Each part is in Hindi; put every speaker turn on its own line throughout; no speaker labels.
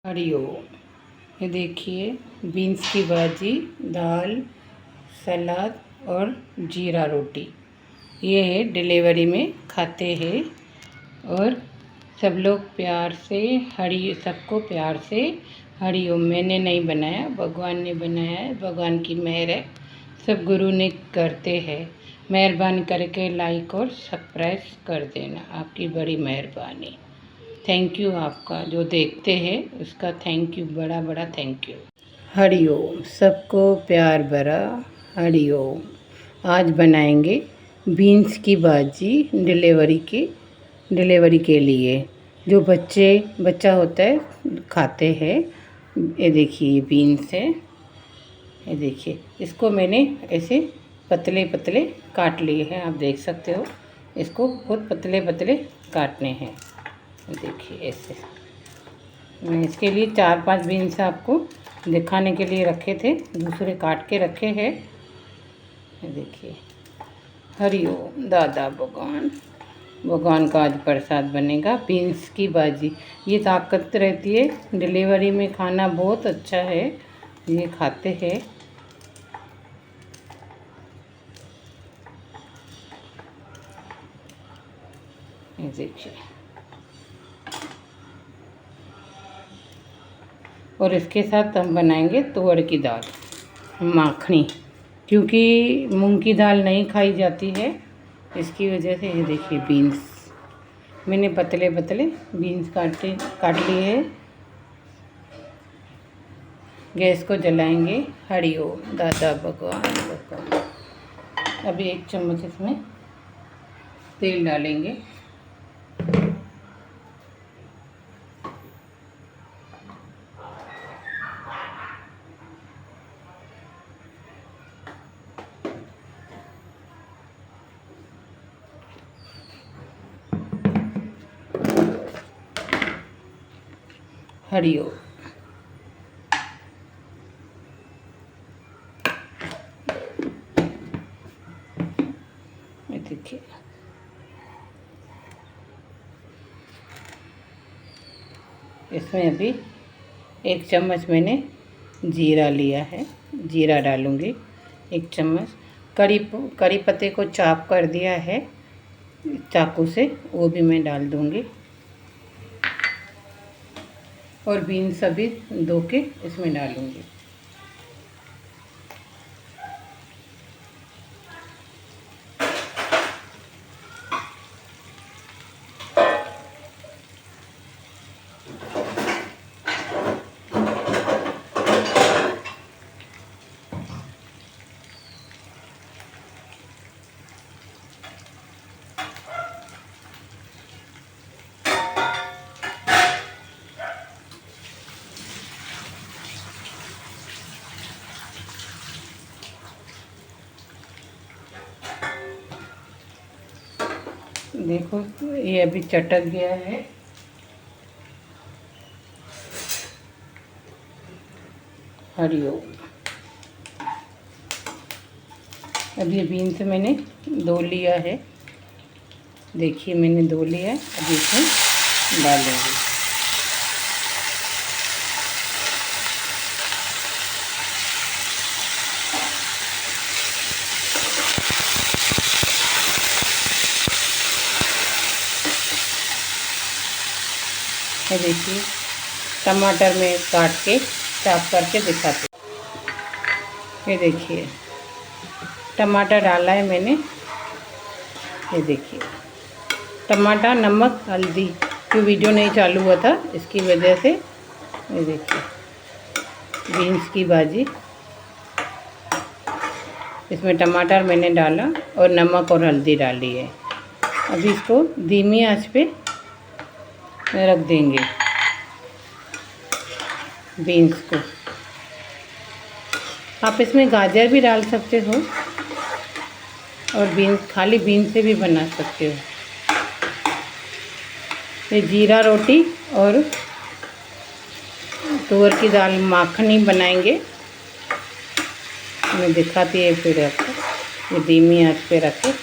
हरिओम। ये देखिए, बीन्स की भाजी, दाल, सलाद और जीरा रोटी। ये है डिलीवरी में खाते हैं। और सब लोग प्यार से सबको प्यार से हरिओम। मैंने नहीं बनाया, भगवान ने बनाया है। भगवान की मेहर है, सब गुरु ने करते हैं। मेहरबानी करके लाइक और सब्सक्राइब कर देना, आपकी बड़ी मेहरबानी। थैंक यू, आपका जो देखते हैं उसका थैंक यू, बड़ा बड़ा थैंक यू। हरिओम, सबको प्यार भरा हरिओम। आज बनाएंगे बीन्स की भाजी डिलीवरी के लिए। जो बच्चा होता है खाते हैं। ये देखिए, ये बीन्स है। ये देखिए, इसको मैंने ऐसे पतले पतले काट लिए हैं, आप देख सकते हो। इसको बहुत पतले पतले काटने हैं। देखिए ऐसे। मैं इसके लिए 4-5 बीन्स आपको दिखाने के लिए रखे थे, दूसरे काट के रखे हैं। देखिए, हरिओम। दादा भगवान का आज प्रसाद बनेगा बीन्स की भाजी। ये ताकत रहती है, डिलीवरी में खाना बहुत अच्छा है, ये खाते हैं। ये देखिए, और इसके साथ हम बनाएंगे तुअर की दाल माखनी, क्योंकि मूंग की दाल नहीं खाई जाती है, इसकी वजह से। ये देखिए, बीन्स मैंने पतले पतले बीन्स काट लिए हैं। गैस को जलाएंगे। हरिओम। दादा भगवान। अभी 1 चम्मच इसमें तेल डालेंगे। हरिओम। देखिए, इसमें अभी 1 चम्मच मैंने जीरा लिया है, जीरा डालूँगी 1 चम्मच। करी पत्ते को चॉप कर दिया है चाकू से, वो भी मैं डाल दूँगी। और बीन्स अभी धो के इसमें डालूँगी। देखो, ये अभी चटक गया है। हरिओम। अब ये बीन्स मैंने धो लिया है। देखिए, मैंने धो लिया है, अभी इसमें डालेंगे। ये देखिए, टमाटर में काट के चॉप करके दिखाते। ये देखिए, टमाटर डाला है मैंने। ये देखिए, टमाटर, नमक, हल्दी। क्यों वीडियो नहीं चालू हुआ था, इसकी वजह से। ये देखिए, बीन्स की भाजी, इसमें टमाटर मैंने डाला और नमक और हल्दी डाली है। अभी इसको धीमी आंच पे रख देंगे बीन्स को। आप इसमें गाजर भी डाल सकते हो, और खाली बीन्स से भी बना सकते हो। ये जीरा रोटी और तुअर की दाल माखनी बनाएंगे। मैं दिखाती है, फिर आपको। ये धीमी आंच पे रखे।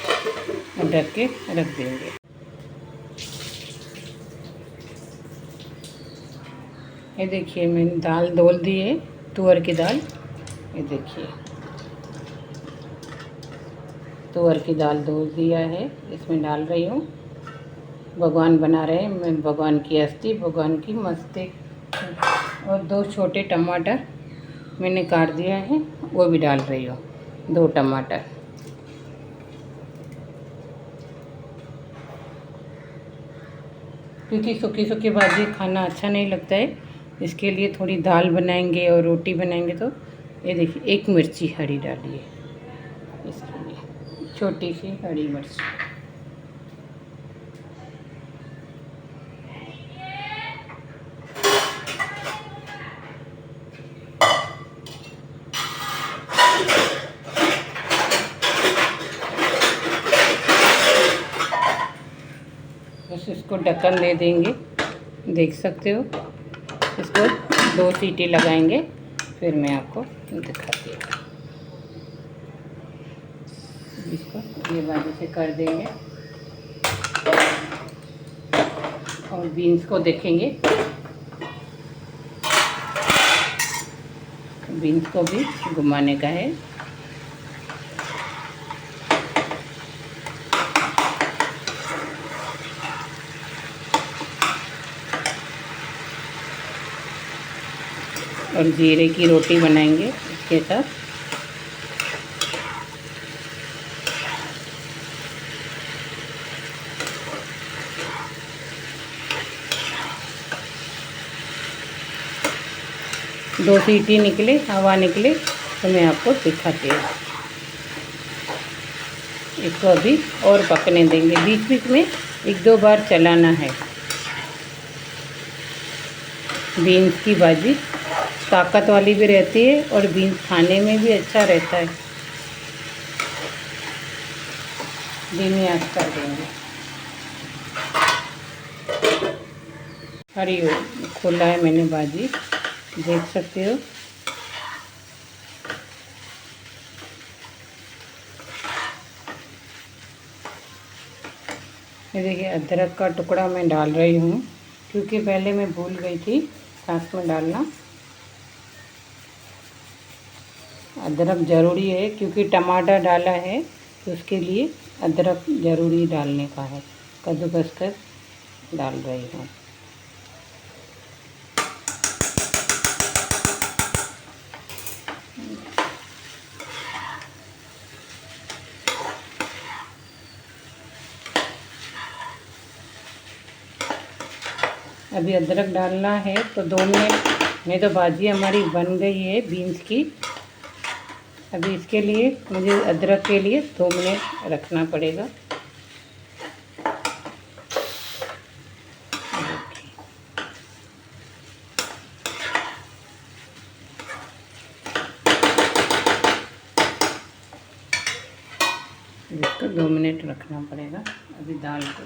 और ढक के रख देंगे। ये देखिए मैंने दाल धोल दी है, तुअर की दाल। ये देखिए तुअर की दाल धो दिया है, इसमें डाल रही हूँ। भगवान बना रहे हैं, मैं भगवान की अस्थि, भगवान की मस्ती। और 2 छोटे टमाटर मैंने काट दिया है, वो भी डाल रही हूँ, 2 टमाटर। क्योंकि सूखी सूखी भाजी खाना अच्छा नहीं लगता है, इसके लिए थोड़ी दाल बनाएंगे और रोटी बनाएंगे। तो ये देखिए 1 मिर्ची हरी डाली है, इसके लिए छोटी सी हरी मिर्च। बस इसको ढक्कन दे देंगे, देख सकते हो। इसको 2 सीटी लगाएंगे, फिर मैं आपको दिखाती हूँ। इसको ये बाजू से कर देंगे और बीन्स को देखेंगे। बीन्स को भी घुमाने का है। और जीरे की रोटी बनाएंगे इसके साथ। दो सीटी निकले, हवा निकले तो मैं आपको दिखाती हूँ। इसको अभी और पकने देंगे, बीच बीच में 1-2 बार चलाना है। बीन्स की भाजी ताकत वाली भी रहती है और बीन्स खाने में भी अच्छा रहता है। धीमी आंच कर देंगे। हरी खोला है मैंने भाजी, देख सकते हो। ये देखिए अदरक का टुकड़ा मैं डाल रही हूँ, क्योंकि पहले मैं भूल गई थी साथ में डालना। अदरक ज़रूरी है, क्योंकि टमाटर डाला है तो उसके लिए अदरक ज़रूरी डालने का है। कद्दूकस कर डाल रही हूँ। अभी अदरक डालना है तो 2 मिनट में तो भाजी हमारी बन गई है बीन्स की। अभी इसके लिए मुझे अदरक के लिए 2 मिनट रखना पड़ेगा। इसको 2 मिनट रखना पड़ेगा। अभी दाल को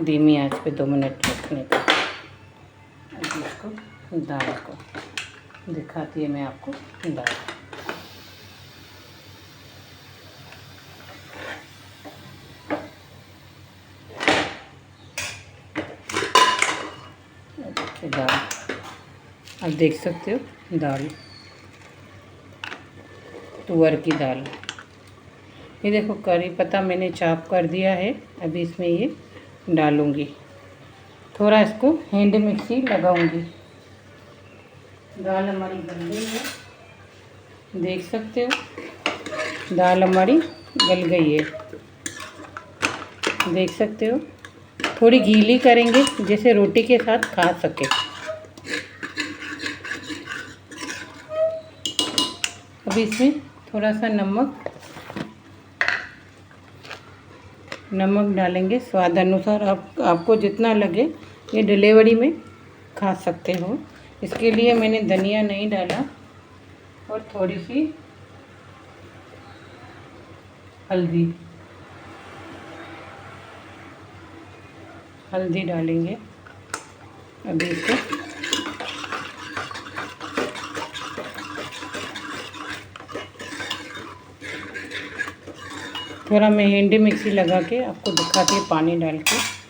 धीमी आंच पे 2 मिनट रखने का। अभी इसको दाल को दिखाती है मैं आपको। दाल दाल अब देख सकते हो, दाल तुअर की दाल। ये देखो करी पत्ता मैंने चॉप कर दिया है, अभी इसमें ये डालूंगी। थोड़ा इसको हैंड मिक्सी लगाऊंगी। दाल हमारी बन गई है, देख सकते हो। दाल हमारी गल गई है, देख सकते हो। थोड़ी गीली करेंगे जैसे रोटी के साथ खा सके। अभी इसमें थोड़ा सा नमक डालेंगे स्वाद अनुसार। आपको जितना लगे, ये डिलीवरी में खा सकते हो। इसके लिए मैंने धनिया नहीं डाला। और थोड़ी सी हल्दी डालेंगे। अभी इसको थोड़ा मैं हैंडी मिक्सी लगा के आपको दिखाती हूँ पानी डाल के।